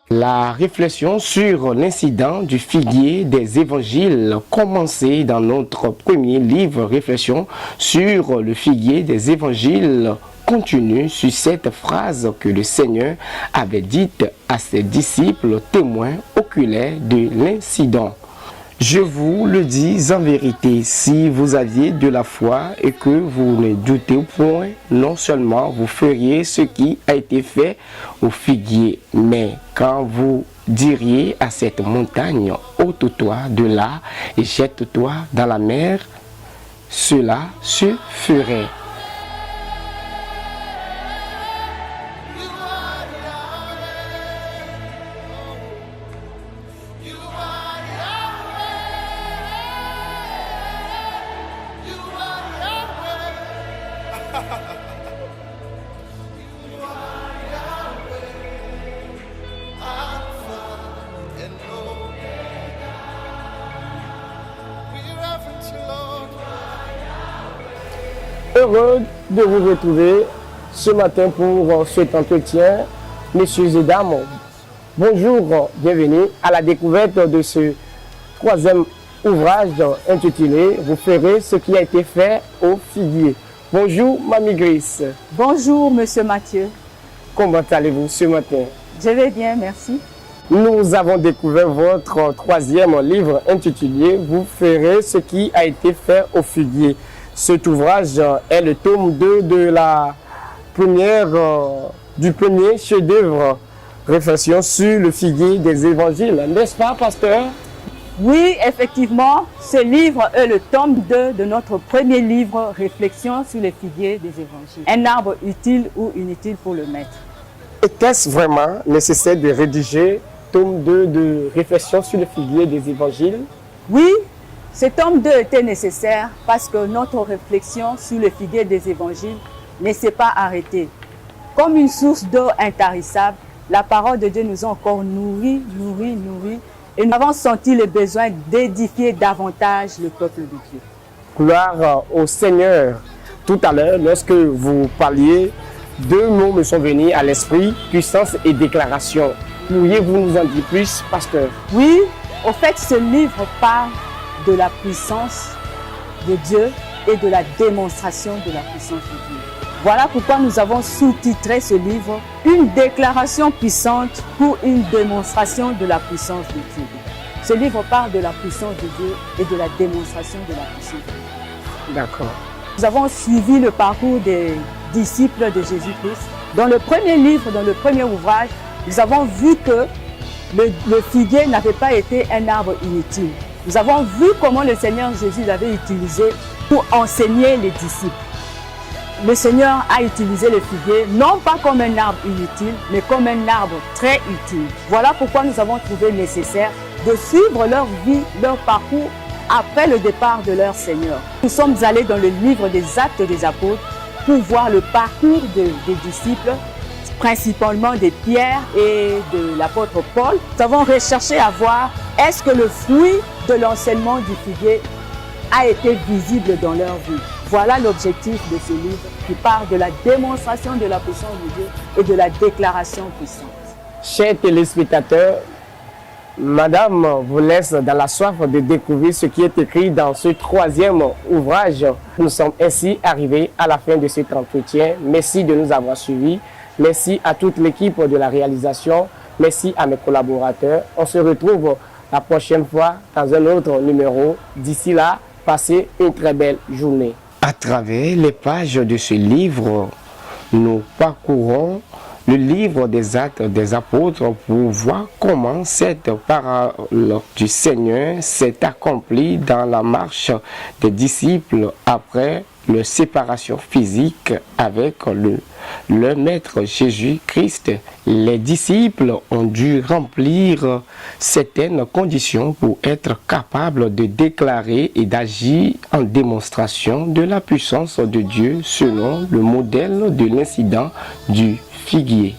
La réflexion sur l'incident du figuier des évangiles commencée dans notre premier livre Réflexion sur le figuier des évangiles continue sur cette phrase que le Seigneur avait dite à ses disciples témoins oculaires de l'incident. Je vous le dis en vérité, si vous aviez de la foi et que vous ne doutez point, non seulement vous feriez ce qui a été fait au figuier, mais quand vous diriez à cette montagne, ôte-toi de là et jette-toi dans la mer, cela se ferait. Heureux de vous retrouver ce matin pour cet entretien, messieurs et dames. Bonjour, bienvenue à la découverte de ce troisième ouvrage intitulé « Vous ferez ce qui a été fait au figuier ». Bonjour, Mamie Grace. Bonjour, Monsieur Mathieu. Comment allez-vous ce matin? Je vais bien, merci. Nous avons découvert votre troisième livre intitulé « Vous ferez ce qui a été fait au figuier ». Cet ouvrage est le tome 2 de la première, du premier chef-d'œuvre, Réflexion sur le figuier des évangiles. N'est-ce pas, pasteur? Oui, effectivement, ce livre est le tome 2 de notre premier livre, Réflexion sur le figuier des évangiles. Un arbre utile ou inutile pour le maître. Était-ce vraiment nécessaire de rédiger tome 2 de Réflexion sur le figuier des évangiles? Oui, ce tome 2 était nécessaire parce que notre réflexion sur le figuier des évangiles ne s'est pas arrêtée. Comme une source d'eau intarissable, la parole de Dieu nous a encore nourris, et nous avons senti le besoin d'édifier davantage le peuple de Dieu. Gloire au Seigneur. Tout à l'heure, lorsque vous parliez, deux mots me sont venus à l'esprit, puissance et déclaration. Pourriez-vous nous en dire plus, pasteur? Oui, au fait, ce livre parle de la puissance de Dieu et de la démonstration de la puissance de Dieu. Voilà pourquoi nous avons sous-titré ce livre « Une déclaration puissante pour une démonstration de la puissance de Dieu ». Ce livre parle de la puissance de Dieu et de la démonstration de la puissance de Dieu. D'accord. Nous avons suivi le parcours des disciples de Jésus-Christ. Dans le premier livre, dans le premier ouvrage, nous avons vu que le figuier n'avait pas été un arbre inutile. Nous avons vu comment le Seigneur Jésus l'avait utilisé pour enseigner les disciples. Le Seigneur a utilisé le figuier non pas comme un arbre inutile, mais comme un arbre très utile. Voilà pourquoi nous avons trouvé nécessaire de suivre leur vie, leur parcours après le départ de leur Seigneur. Nous sommes allés dans le livre des Actes des Apôtres pour voir le parcours des disciples, principalement de Pierre et de l'apôtre Paul. Nous avons recherché à voir est-ce que le fruit de l'enseignement du figuier a été visible dans leur vie. Voilà l'objectif de ce livre qui parle de la démonstration de la puissance de Dieu et de la déclaration puissante. Chers téléspectateurs, Madame vous laisse dans la soif de découvrir ce qui est écrit dans ce troisième ouvrage. Nous sommes ainsi arrivés à la fin de cet entretien. Merci de nous avoir suivis. Merci à toute l'équipe de la réalisation. Merci à mes collaborateurs. On se retrouve la prochaine fois dans un autre numéro. D'ici là, passez une très belle journée. À travers les pages de ce livre, nous parcourons le livre des Actes des Apôtres pour voir comment cette parole du Seigneur s'est accomplie dans la marche des disciples après leur séparation physique avec le Maître Jésus-Christ. Les disciples ont dû remplir certaines conditions pour être capables de déclarer et d'agir en démonstration de la puissance de Dieu selon le modèle de l'incident du figuier.